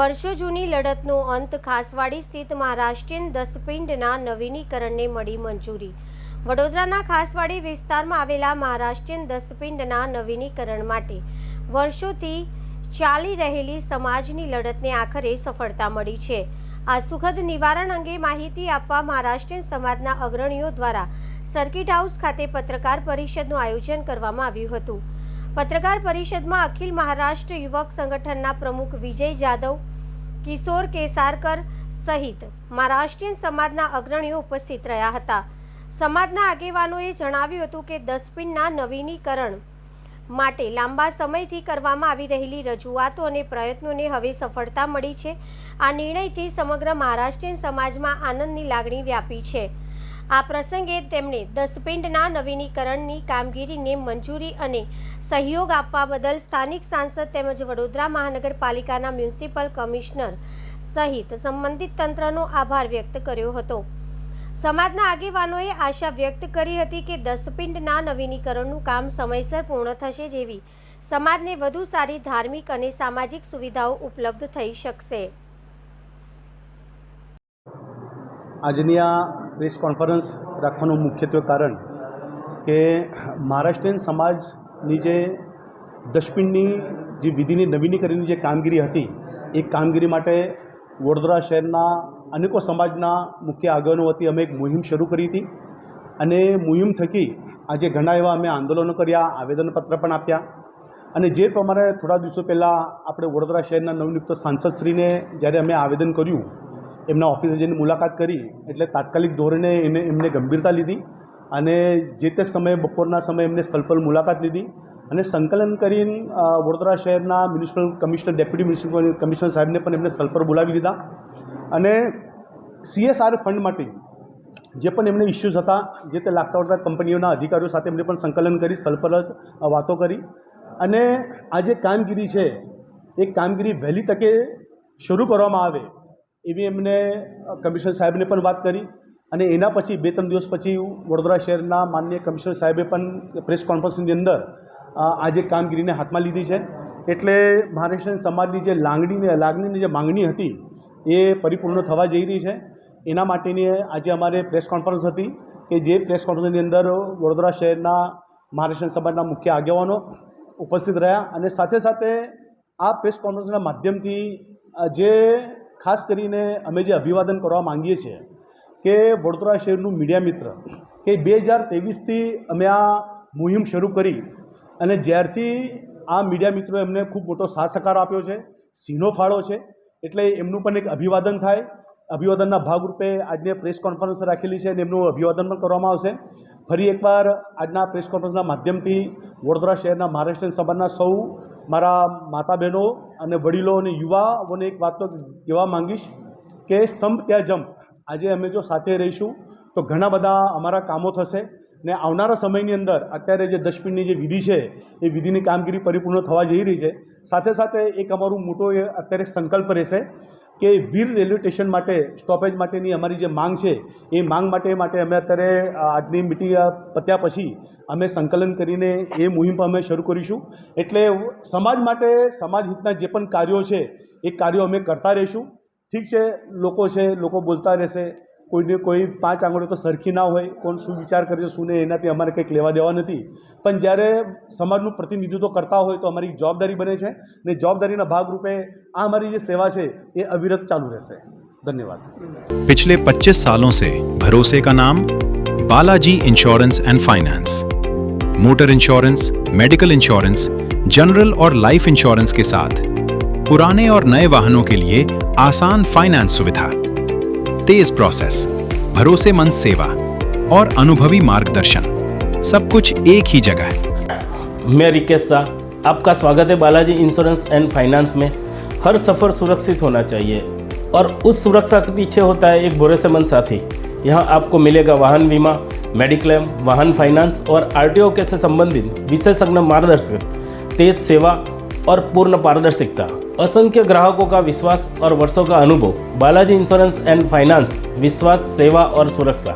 વર્ષો જૂની લડતનો અંત ખાસવાડી સ્થિત મહારાષ્ટ્રીયન દસપિંડના નવીનીકરણને મળી મંજૂરી। વડોદરાના ખાસવાડી વિસ્તારમાં આવેલા મહારાષ્ટ્રીયન દસપિંડના નવીનીકરણ માટે વર્ષોથી ચાલી રહેલી સમાજની લડતને આખરે સફળતા મળી છે। આ સુખદ નિવારણ અંગે માહિતી આપવા મહારાષ્ટ્રીયન સમાજના અગ્રણીઓ દ્વારા સર્કિટ હાઉસ ખાતે પત્રકાર પરિષદનું આયોજન કરવામાં આવ્યું હતું। પત્રકાર પરિષદમાં અખિલ મહારાષ્ટ્ર યુવક સંગઠનના પ્રમુખ વિજય જાદવ, કિશોર કેસારકર સહિત મહારાષ્ટ્રીયન સમાજના અગ્રણીઓ ઉપસ્થિત રહ્યા હતા। સમાજના આગેવાનોએ જણાવ્યું હતું કે દસપિંડના નવીનીકરણ માટે લાંબા સમયથી કરવામાં આવી રહેલી રજૂઆતો અને પ્રયત્નોને હવે સફળતા મળી છે। આ નિર્ણયથી સમગ્ર મહારાષ્ટ્રીયન સમાજમાં આનંદની લાગણી વ્યાપી છે। આ પ્રસંગે તેમણે દસપિંડના નવીનીકરણની કામગીરીને મંજૂરી અને સહયોગ આપવા બદલ સ્થાનિક સાંસદ તેમજ વડોદરા મહાનગરપાલિકાના મ્યુનિસિપલ કમિશનર સહિત સંબંધિત તંત્રનો આભાર વ્યક્ત કર્યો હતો। સમાજના આગેવાનોએ આશા વ્યક્ત કરી હતી કે દસપિંડના નવીનીકરણનું કામ સમયસર પૂર્ણ થશે, જેવી સમાજને વધુ સારી ધાર્મિક અને સામાજિક સુવિધાઓ ઉપલબ્ધ થઈ શકશે। આજની આ પ્રેસ કોન્ફરન્સ રાખવાનું મુખ્યત્વે કારણ કે મહારાષ્ટ્રીયન સમાજની જે દસપિંડની જે વિધિની નવીનીકરણની જે કામગીરી હતી એ કામગીરી માટે વડોદરા શહેરના અનેકો સમાજના મુખ્ય આગેવાનો વતી અમે એક મુહિમ શરૂ કરી હતી અને મુહિમ થકી આજે ઘણા એવા અમે આંદોલનો કર્યા, આવેદનપત્ર પણ આપ્યા અને જે પ્રમાણે થોડા દિવસો પહેલાં આપણે વડોદરા શહેરના નવનિયુક્ત સાંસદશ્રીને જ્યારે અમે આવેદન કર્યું, એમના ઓફિસે જઈને મુલાકાત કરી એટલે તાત્કાલિક ધોરણે એમને ગંભીરતા લીધી અને જે તે સમયે બપોરના સમયે એમને સ્થળ પર મુલાકાત લીધી અને સંકલન કરીને વડોદરા શહેરના municipal commissioner, deputy municipal commissioner સાહેબને પણ એમને સ્થળ પર બોલાવી લીધા અને CSR ફંડ માટે જે પણ એમને ઇસ્યુઝ હતા, જે તે લાગતા વળતા કંપનીઓના અધિકારીઓ સાથે એમને પણ સંકલન કરી સ્થળ પર જ વાતો કરી અને આ જે કામગીરી છે એ કામગીરી વહેલી તકે શરૂ કરવામાં આવે એવી એમને કમિશનર સાહેબને પણ વાત કરી અને એના પછી 2-3 દિવસ પછી વડોદરા શહેરના માનનીય કમિશનર સાહેબે પણ પ્રેસ કોન્ફરન્સની અંદર આ જે કામગીરીને હાથમાં લીધી છે। એટલે મહારાષ્ટ્રીયન સમાજની જે લાગણીની જે માંગણી હતી એ પરિપૂર્ણ થવા જઈ રહી છે। એના માટેની આજે અમારે પ્રેસ કોન્ફરન્સ હતી કે જે પ્રેસ કોન્ફરન્સની અંદર વડોદરા શહેરના મહારાષ્ટ્રીયન સમાજના મુખ્ય આગેવાનો ઉપસ્થિત રહ્યા અને સાથે સાથે આ પ્રેસ કોન્ફરન્સના માધ્યમથી જે ખાસ કરીને અમે જે અભિવાદન કરવા માંગીએ છીએ કે વડોદરા શહેરનું મીડિયા મિત્ર કે 2023થી અમે આ મુહિમ શરૂ કરી અને જ્યારથી આ મીડિયા મિત્રોએ એમને ખૂબ મોટો સાથ સહકાર આપ્યો છે, સિંહનો ફાળો છે, એટલે એમનું પણ એક અભિવાદન થાય। અભિવાદનના ભાગરૂપે આજની પ્રેસ કોન્ફરન્સ રાખેલી છે અને એમનું અભિવાદન પણ કરવામાં આવશે। ફરી એકવાર આજના પ્રેસ કોન્ફરન્સના માધ્યમથી વડોદરા શહેરના મહારાષ્ટ્રીયન સમાજના સૌ મારા માતા બહેનો અને વડીલો અને યુવાઓને એક વાત તો કહેવા માંગીશ કે સંપ ત્યાં જંપ। આજે અમે જો સાથે રહીશું તો ઘણા બધા અમારા કામો થશે ને આવનારા સમયની અંદર અત્યારે જે દસપિંડની જે વિધિ છે એ વિધિની કામગીરી પરિપૂર્ણ થવા જઈ રહી છે। સાથે સાથે એક અમારું મોટો અત્યારે સંકલ્પ રહેશે કે વીર રેલવે સ્ટેશન માટે સ્ટોપેજ માટેની અમારી જે માંગ છે એ માંગ માટે અમે અત્યારે આજની મિટિંગ પત્યા પછી અમે સંકલન કરીને એ મુહિમ અમે શરૂ કરીશું। એટલે સમાજ માટે સમાજ હિતના જે પણ કાર્યો છે એ કાર્યો અમે કરતા રહીશું। ઠીક છે, લોકો બોલતા રહેશે, કોઈને કોઈ 5 આંગળીઓ તો સરખી ના હોય, કોણ શું વિચાર કરે છે શું નહીં એનાથી અમારે કંઈક લેવા દેવા નથી, પણ જ્યારે સમાજનું પ્રતિનિધિત્વ કરતા હોય તો અમારી જવાબદારી બને છે ને જવાબદારીના ભાગરૂપે આ हमारी ये सेवा है ये अविरत चालू रहશે। धन्यवाद। पिछले 25 सालों से भरोसे का नाम Balaji insurance and finance. Motor insurance, medical insurance, general और लाइफ इंश्योरेंस के साथ पुराने और नए वाहनों के लिए आसान फाइनेंस सुविधा, तेज प्रोसेस, भरोसेमंद सेवा और अनुभवी मार्गदर्शन, सब कुछ एक ही जगह। मैं रिकेश शाह, आपका स्वागत है बालाजी इंश्योरेंस एंड फाइनेंस में। हर सफ़र सुरक्षित होना चाहिए और उस सुरक्षा के पीछे होता है एक भरोसेमंद साथी। यहाँ आपको मिलेगा वाहन बीमा, मेडिक्लेम, वाहन फाइनेंस और RTO के से संबंधित विशेषज्ञ मार्गदर्शन, तेज सेवा और पूर्ण पारदर्शिता, असंख्य ग्राहकों का विश्वास और वर्षों का अनुभव। बालाजी इंश्योरेंस एंड फाइनेंस, विश्वास, सेवा और सुरक्षा।